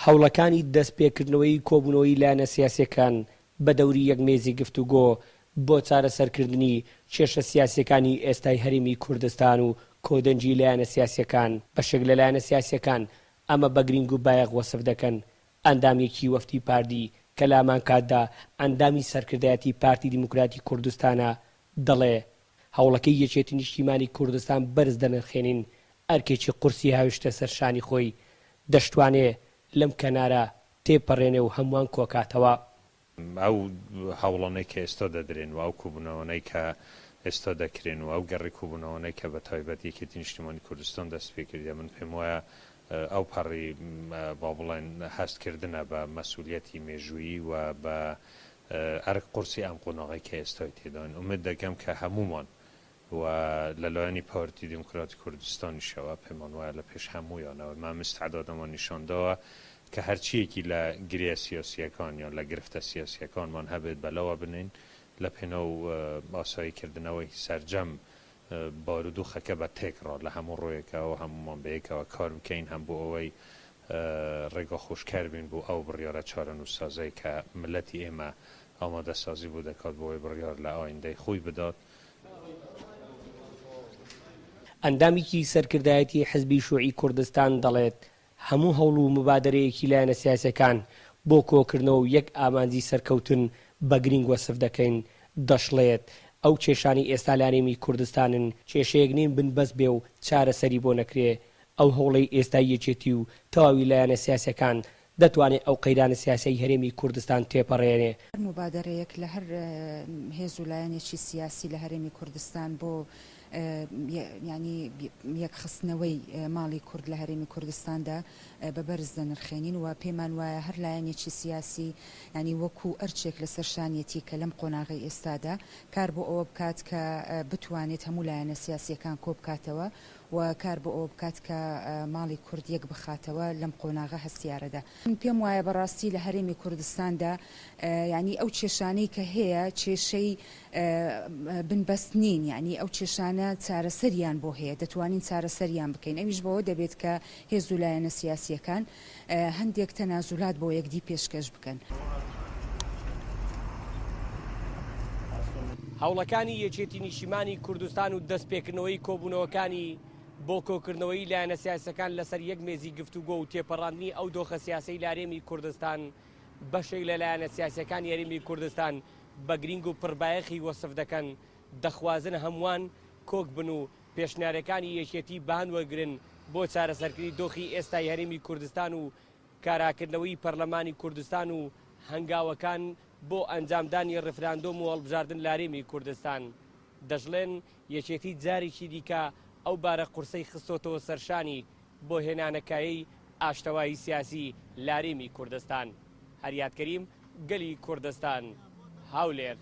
هەوڵەکانی دەستپێکردنەوەی کۆبوونەوەی لایەنە سیاسیەکان بە دەوری یەک مێزی گفتوگۆ بۆ چارەسەرکردنی کێشە سیاسیەکانی ئێستای هەرێمی کوردستان و کۆدەنجی لایەنە سیاسیەکان بەشێک لە لایەنە سیاسیەکان ئەمە بە گرنگ و بایەق وەسف دەکەن. ئەندامێکی وەفتی پاردی کە لامان کاتدا ئەندامی سەرکردایەتی پارتی دیموکراتی کوردستانە دەڵێ هەوڵەکەی یەکێتی نیشتیمانی کوردستان بەرز دەنرخێنین ئەرکێکی قورسی هاوشتە سەرشانی خۆی دەشتوانێ لەم کەنارە تێپەڕێنێ و هەمووان کۆکاتەوە. ئەو هەوڵانەی کە ئێستا دەدرێن و ئەو کوبوونەوەی کە ئێستا دەکرێن و ئەو گەڕی کوبوونەوەی کە بە تایبەت یەکێتی نیشتیمانی کوردستان دەست پێ کردی من پێم وایە ئەو پەڕی با بڵێن هەستکردنە بە مەسئولیەتی مێژوویی و بە قورسی ئەم قۆناغی کە ئێستای تێداین ئومێد دەکەم کە هەمومان و لەلایەنی پارتی دیموکراتی کوردستانیشەوە پێمان وایە لە پێش هەموویانەوە ما مستعدادەمان نیشاندەوە کە هەرچیەکی لە گرێ سیاسیەکان یا لە گرفتە سیاسیەکانمان هەبێت بەلەوە بنین لە پێنەو ئاساییکردنەوەی سەرجەم بارودۆخەکە بە تێکڕا لە هەموو ڕۆیەکەوە هەمومان بەیەکەوە کار بکەین هەم بۆ ئەوەی ڕێگا خۆشکار بین بۆ ئەو بڕیارە چارەنووسسازەی کە ملەتی ئێمە ئامادەسازی بۆ دەکات بۆ ئەوەی بڕیار لە ئایندەی خۆی بدات. ئەندامێکی سەرکردایەتی حزبی شووعی کوردستان دەڵێت هەموو هەوڵ و مبادرەیەکی لایەنە سیاسیەکان بۆ کۆکردنەوە و یەک ئامانجی سەرکەوتن بە گرنگ وەسف دەکەین. دەشڵێت ئەو کێشانی ئێستا لە کوردستانن کێشەیەک نین بنبەست بێ و چارەسەری بۆ نەکرێ. ئەو هەوڵەی ئێستا یەکێتی و تەواوی لایەنە سیاسیەکان دەتوانێت ئەو قەیرانە سیاسی هەرێمی کوردستان تێپەڕێنێ. مبادرەیەک لە هەر هێز و لایەنێکی سیاسی لە هەرێمی کوردستان بۆ ینی یەکخستنەوەی ماڵی کورد لە هەرێمی کوردستاندا بەبەرز دەنرخێنین و پێمان وایە هەر لایەنێکی سیاسی ینی وەکو ئەرچێک لە سەرشانیەتی کە لەم قۆناغی ئێستادا کار بۆ ئەوە بکات کە بتوانێت هەموو لایەنە سیاسیەکان کۆ بکاتەوە و کار بۆ ئەوە بکات کە ماڵی کورد یەک بخاتەوە لەم قۆناغە هەستیارەدا. پێم وایە بەڕاستی لە هەرێمی کوردستاندا ینی ئەو کێشانەی کە هەیە کێشەی بنبەست نین ینی ئەو کێشانە چارەسەریان بۆ هەیە دەتوانین چارەسەریان بکەین. ئەویش بەوە دەبێت کە هێز و لایەنە سیاسیەکان هەندێک تەنازولات بۆ یەکدی پێشکەش بکەن. هەوڵەکانی یەکێتی نیشتیمانی کوردستان و دەستپێکردنەوەی کۆبوونەوەکانی بۆ کۆکردنەوەی لایەنە سیاسیەکان لەسەر یەک مێزی گفتوگۆ و تێپەڕاندنی ئەو دۆخە سیاسی لە هەرێمی کوردستان بەشێک لە لایەنە سیاسیەکان هەرێمی کوردستان بە گرنگ و پڕبایەخی وەسف دەکەن دەخوازن هەمووان کۆک بن و پێشنیارەکانی یەکێتی بەهان وەرگرن بۆ چارەسەرکردنی دۆخی ئێستای هەرێمی کوردستان و کاراکردنەوەی پەرلەمانی کوردستان و هەنگاوەکان بۆ ئەنجامدانی ڕفراندۆم و هەڵبژاردن لە هەرێمی کوردستان. دەژڵێن یەکێتی جارێکی دیکە ئەو بارە قورسەی خستۆتەوە سەرشانی بۆ هێنانەکایی ئاشتەوایی سیاسی لە هەرێمی کوردستان. هەریاتکەریم گەلی کوردستان هەولێر.